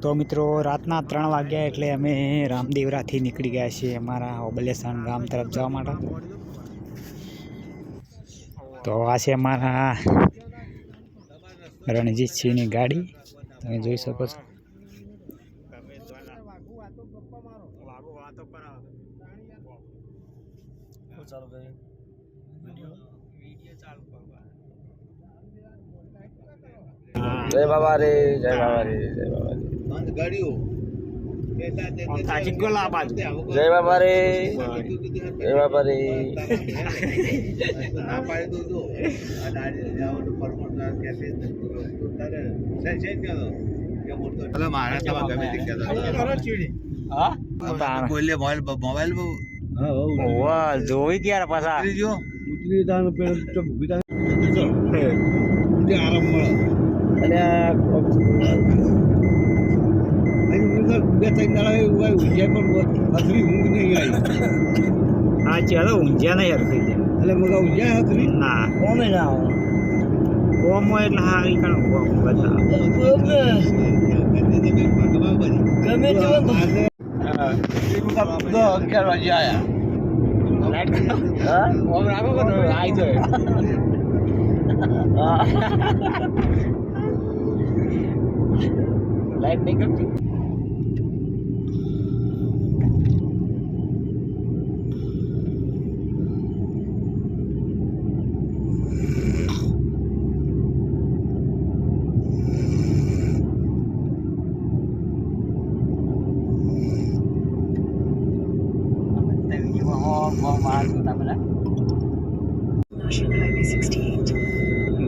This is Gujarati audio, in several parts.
તો મિત્રો રાતના 3 વાગ્યા એટલે અમે રામદેવરાથી નીકળી ગયા છીએ અમારા ઓબલેસન ગામ તરફ જવા માટે। તો આ છે અમારા રણજીતસિંહની ગાડી, તમે જોઈ શકો છો। जय बाबा रे, जय बाबा रे, जय बाबा रे। जय बाबा रे, जय बाबा रे। જોઈ ક્યારે પાછા આરામ મળે હા ચાલો ઊંઝા નહીં હરખી જાય એટલે મગા ઊંઝા હતી ના કોમે ના કોમો એટલે હારી કણ બધા ગમે તેવો 11 વાગે આયા હા ઓમ રાખો કે આઈ જાય લાઈટ નહીં કરતી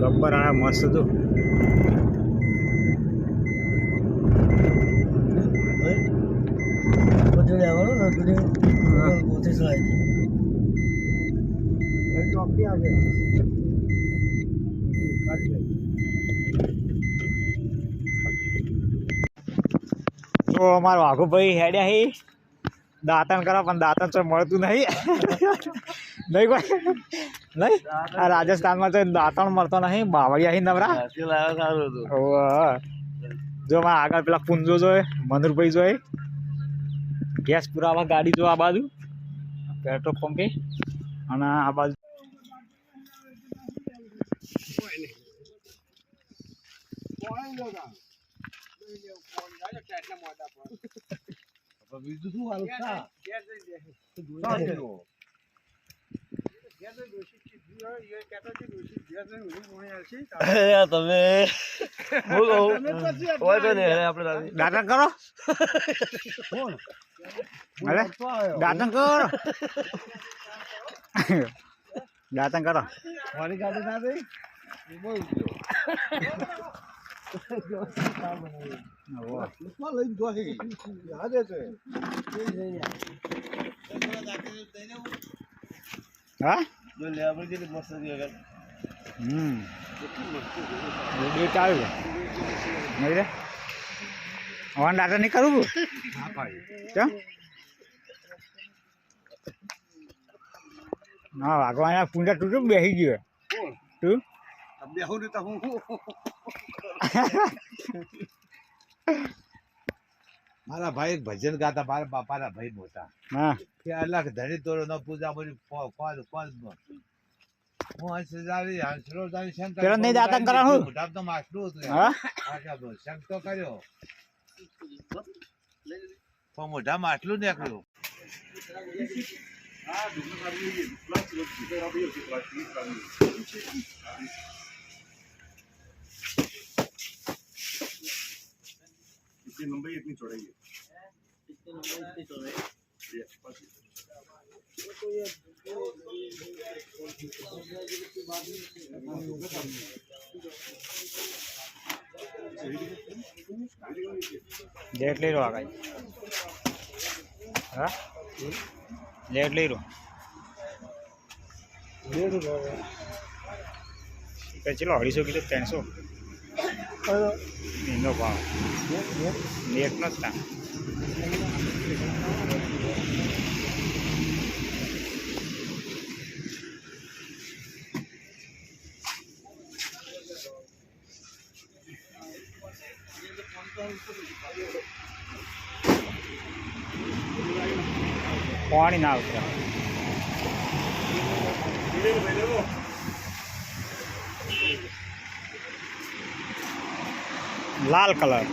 ગબ્બર આ મસ્ત હતું તો અમારો વાઘુભાઈ હેડ્યા હી દાંતણ કરો પણ દાંતણ તો મળતું નહીં નહીં કોઈ નહીં આ રાજસ્થાનમાં તો દાંતણ મળતો નહીં બાવળિયા હી નવરા જો મારા આગળ પેલા કુંજો જોઈએ મનુરભાઈ જોઈએ ગેસ પુરાવા ગાડી જો આ બાજુ પેટ્રોલ પંપે અને આ બાજુ બીજું શું હાલ દાંતણ કરો દાંતણ કરો દાંતણ કરો મારી ગાડી ના દઈ હા ડેટ આવ્યું નહીં રે હવે દાંતણ નહીં કરવું કેમ હા વાગવાના પૂંજા તૂટું બેસી ગયો તું મારા ભાઈ એક ભજન ગાતા મારા બાપાના ભાઈ મોટા હા કે અલ્લાહ ધણી તોરો ન પૂજા બધી હું હંસરાવી હંસરોજાની શંકર પેલો નહીં દાંતણ કરાવું મોઢામ તો માસલું હતું હા શંક તો કર્યો પણ મોઢા માસલું નીકળ્યું इसकी लंबाई इतनी चौड़ाई है, इसकी लंबाई इतनी चौड़ाई लेट ले रो आ गई हाँ लेट ले रो चलो 250 किलो 300 એનો ભાવ નેટનો જ તા પાણી ના ઉતરે. લાલ કલર